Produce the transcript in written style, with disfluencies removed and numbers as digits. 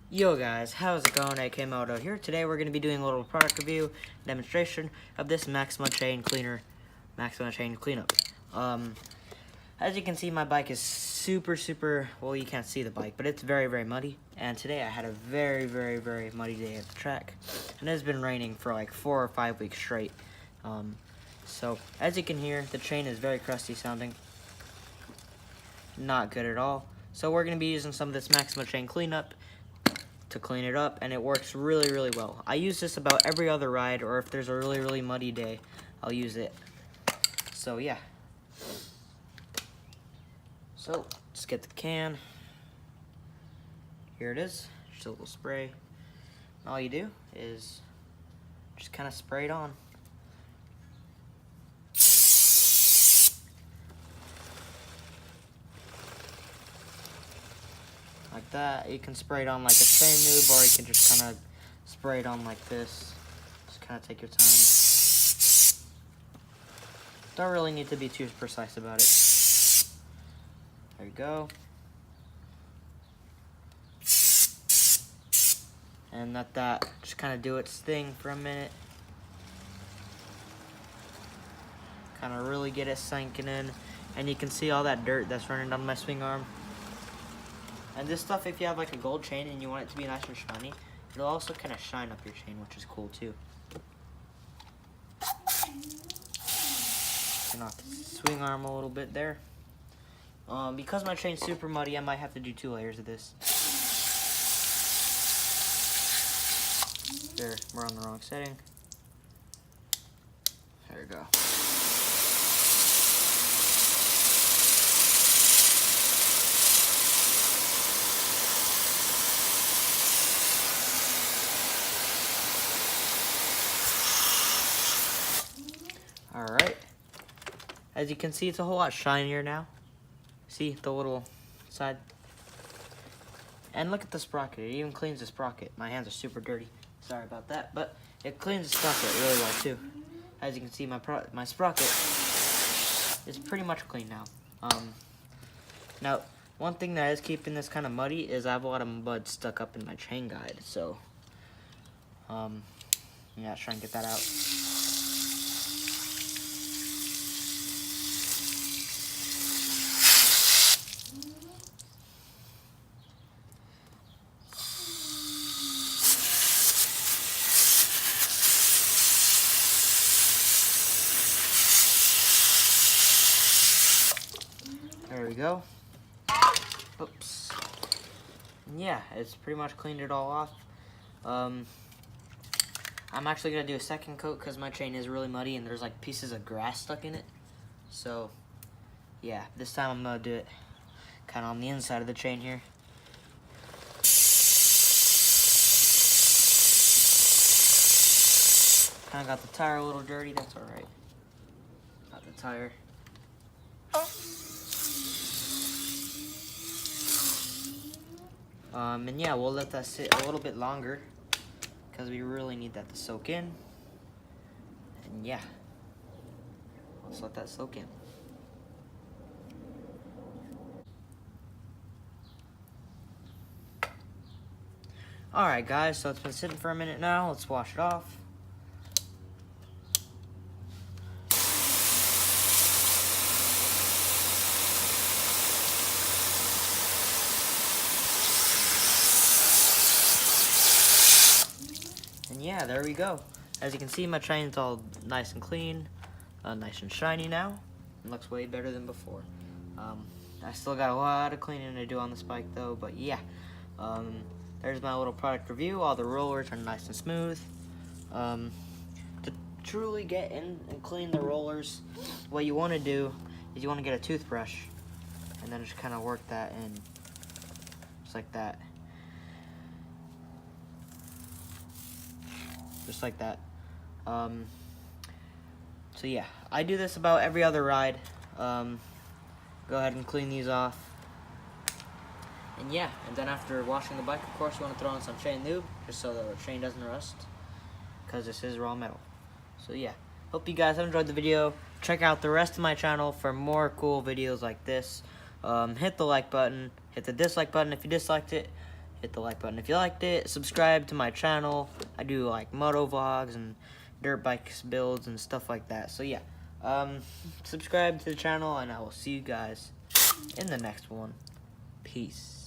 Yo guys, how's it going? AK Moto here. Today we're going to be doing a little product review demonstration of this Maxima chain cleaner, Maxima chain cleanup. As you can see, my bike is super, well, you can't see the bike, but it's very muddy. And today I had a very muddy day at the track. And it's been raining for like 4 or 5 weeks straight. So as you can hear, the chain is very crusty sounding. Not good at all. So we're going to be using some of this Maxima chain cleanup to clean it up, and it works really well. I use this about every other ride, or if there's a really muddy day, I'll use it. So yeah. So let's get the can. Here it is, just a little spray. And all you do is just kind of spray it on. Like that. You can spray it on like a chain lube, or you can just kind of spray it on like this. Just kind of take your time. Don't really need to be too precise about it. There you go. And let that just kind of do its thing for a minute. Kind of really get it sinking in. And you can see all that dirt that's running down my swing arm. And this stuff, if you have like a gold chain and you want it to be nice and shiny, it'll also kind of shine up your chain, which is cool too. Turn off the swing arm a little bit there. Because my chain's super muddy, I might have to do 2 layers of this. There, we're on the wrong setting. There we go. Alright, as you can see, it's a whole lot shinier now. See the little side? And look at the sprocket, it even cleans the sprocket. My hands are super dirty, sorry about that, but it cleans the sprocket really well too. As you can see, my sprocket is pretty much clean now. Now, one thing that is keeping this kind of muddy is I have a lot of mud stuck up in my chain guide, so yeah, try and get that out. There we go. Oops. Yeah, it's pretty much cleaned it all off. I'm actually going to do a second coat because my chain is really muddy and there's like pieces of grass stuck in it. So, yeah, this time I'm going to do it kind of on the inside of the chain here. Kind of got the tire a little dirty, that's alright. Got the tire. And yeah, we'll let that sit a little bit longer because we really need that to soak in. And yeah, let's let that soak in. Alright guys, so it's been sitting for a minute now. Let's wash it off. And yeah, there we go. As you can see, my chain's all nice and clean, nice and shiny now. It looks way better than before. I still got a lot of cleaning to do on this bike though, but yeah. There's my little product review. All the rollers are nice and smooth. To truly get in and clean the rollers, what you want to do is you want to get a toothbrush and then just kind of work that in, just like that. Just like that. So yeah, I do this about every other ride. Go ahead and clean these off. And yeah, and then after washing the bike, of course, you want to throw on some chain lube, just so that the chain doesn't rust, because this is raw metal. So yeah, hope you guys have enjoyed the video. Check out the rest of my channel for more cool videos like this. Hit the like button, hit the dislike button if you disliked it, hit the like button if you liked it. Subscribe to my channel. I do like moto vlogs and dirt bikes builds and stuff like that. So yeah, subscribe to the channel, and I will see you guys in the next one. Peace.